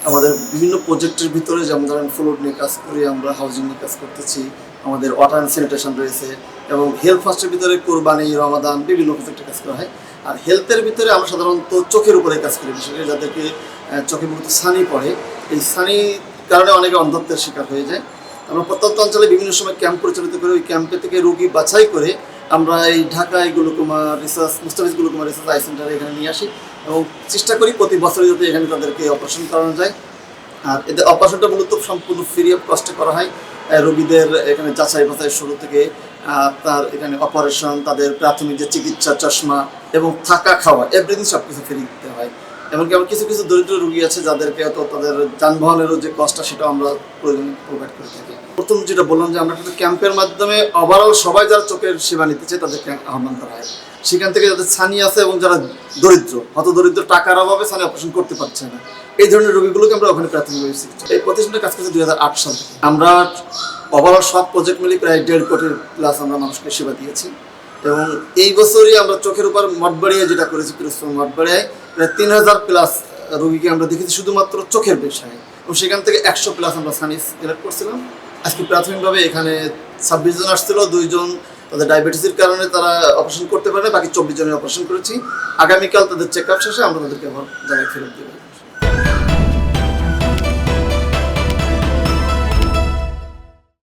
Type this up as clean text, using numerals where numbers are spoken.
আমাদের বিভিন্ন প্রজেক্টের ভিতরে যেমন ধরেন ফ্লোর নিয়ে কাজ করি, আমরা হাউজিং নিয়ে কাজ করতেছি, আমাদের ওয়াটার অ্যান্ড স্যানিটেশন রয়েছে এবং হেলথ ফার্স্টের ভিতরে কোরবানি, রমাদান বিভিন্ন প্রজেক্টে কাজ করা হয়। আর হেলথের ভিতরে আমরা সাধারণত চোখের উপরে কাজ করি, বিশেষ করে যাদেরকে চোখে মূলত ছানি পড়ে, এই ছানি কারণে অনেকে অন্ধত্বের শিকার হয়ে যায়। আমরা প্রত্যন্ত অঞ্চলে বিভিন্ন সময় ক্যাম্প পরিচালিত করে ওই ক্যাম্পে থেকে রোগী বাছাই করে আমরা এই ঢাকায় glaucoma research, Mustafiz glaucoma research I সেন্টারে এখানে নিয়ে আসি এবং চেষ্টা করি প্রতি বছরে যাতে এখানে তাদেরকে অপারেশন করানো যায়। আর এদের অপারেশনটা মূলত সম্পূর্ণ ফ্রি অফ কস্টে করা হয়। রোগীদের এখানে যাচাই বাছাই শুরু থেকে তার এখানে অপারেশন, তাদের প্রাথমিক যে চিকিৎসা, চশমা এবং থাকা খাওয়া এভরিথিং সব কিছু ফ্রি দিতে হয়। এমনকি আমরা কিছু কিছু দরিদ্র রোগী আছে যাদেরকে হয়তো তাদের যানবাহনেরও যে কষ্টটা সেটাও আমরা প্রোভাইড করে থাকি। প্রথম যেটা বললাম যে আমরা কিন্তু ক্যাম্পের মাধ্যমে ওভারঅল সবাই যারা চোখের সেবা নিতে চায় তাদেরকে আহ্বান করা হয়। সেখান থেকে যাদের ছানি আছে এবং যারা দরিদ্র, হত দরিদ্র, টাকার অভাবে ছানি অপারেশন করতে পারছে না, এই ধরনের রোগীগুলোকে আমরা ওখানে প্রাথমিকভাবে চিকিৎসা। এই প্রতিষ্ঠানটা কাজ করছে 2008 সাল থেকে। আমরা ওভারঅল সব প্রজেক্ট মিলে প্রায় 1.5 কোটির প্লাস আমরা মানুষকে সেবা দিয়েছি এবং এই বছরই আমরা চোখের উপর মঠবাড়িয়ায় যেটা করেছি, পিরোজপুর মঠবাড়িয়ায় প্রায় 3000 প্লাস রোগীকে আমরা দেখেছি শুধুমাত্র চোখের পেশায় এবং সেখান থেকে 100 প্লাস আমরা ছানি কালেক্ট করছিলাম। আজকে প্রাথমিকভাবে এখানে 26 জন আসছিল, 2 জন তাদের ডায়াবেটিসের কারণে তারা অপারেশন করতে পারে না, বাকি 24 জনের অপারেশন করেছি। আগামীকাল তাদের চেক আপ শেষে আমরা তাদেরকে আবার জায়গায় ফেরত দেবো।